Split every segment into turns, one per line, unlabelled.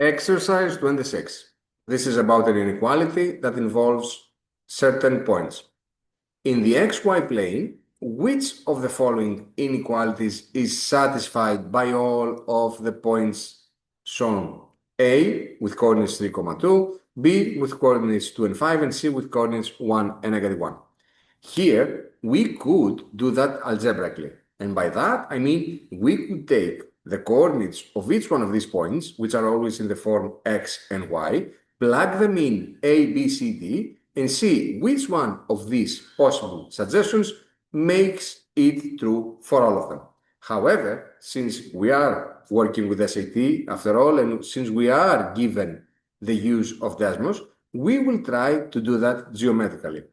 Exercise 26. This is about an inequality that involves certain points. In the xy plane, which of the following inequalities is satisfied by all of the points shown? A with coordinates 3, 2, B with coordinates 2 and 5, and C with coordinates 1 and -1. Here, we could do that algebraically. And by that, I mean we could take the coordinates of each one of these points, which are always in the form x and y, plug them in A, B, C, D, and see which one of these possible suggestions makes it true for all of them. However, since we are working with SAT after all, and since we are given the use of Desmos, we will try to do that geometrically.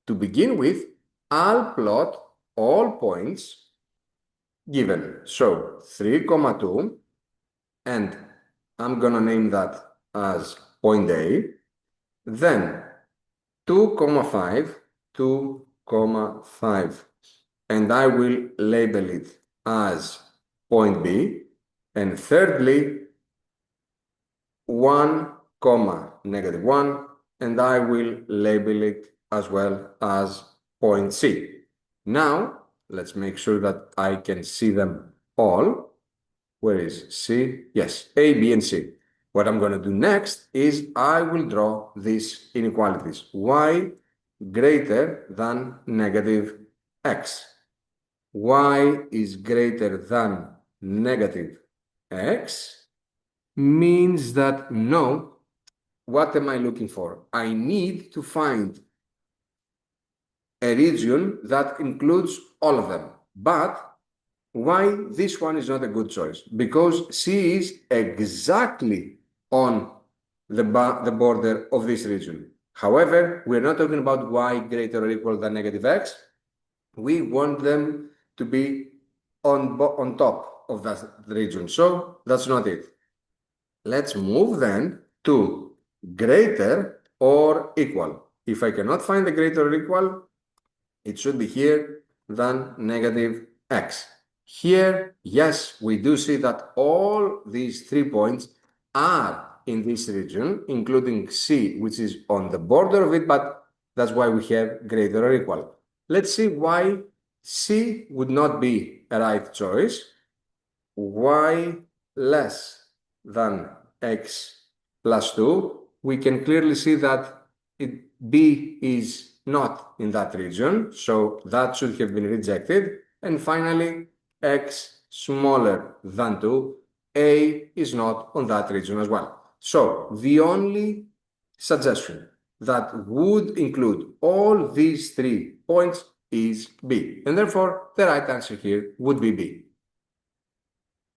To begin with, I'll plot all points given. So 3, 2, and I'm gonna name that as point A. Then 2, 5, 2, 5, and I will label it as point B. And thirdly, 1, -1, and I will label it as well as point C. Now, let's make sure that I can see them all. Where is C? Yes, A, B, and C. What I'm going to do next is I will draw these inequalities. Y greater than -x. Y is greater than -x means that no, what am I looking for? I need to find a region that includes all of them. But why this one is not a good choice? Because C is exactly on the border of this region. However, we're not talking about y greater or equal than -x. We want them to be on top of that region. So that's not it. Let's move then to greater or equal. If I cannot find the greater or equal, it should be here than -x. Here, yes, we do see that all these 3 points are in this region, including C, which is on the border of it, but that's why we have greater or equal. Let's see why C would not be a right choice. Y less than x plus 2, we can clearly see that B is not in that region, so that should have been rejected. And finally, x smaller than 2, A is not on that region as well. So the only suggestion that would include all these 3 points is B, and therefore the right answer here would be B.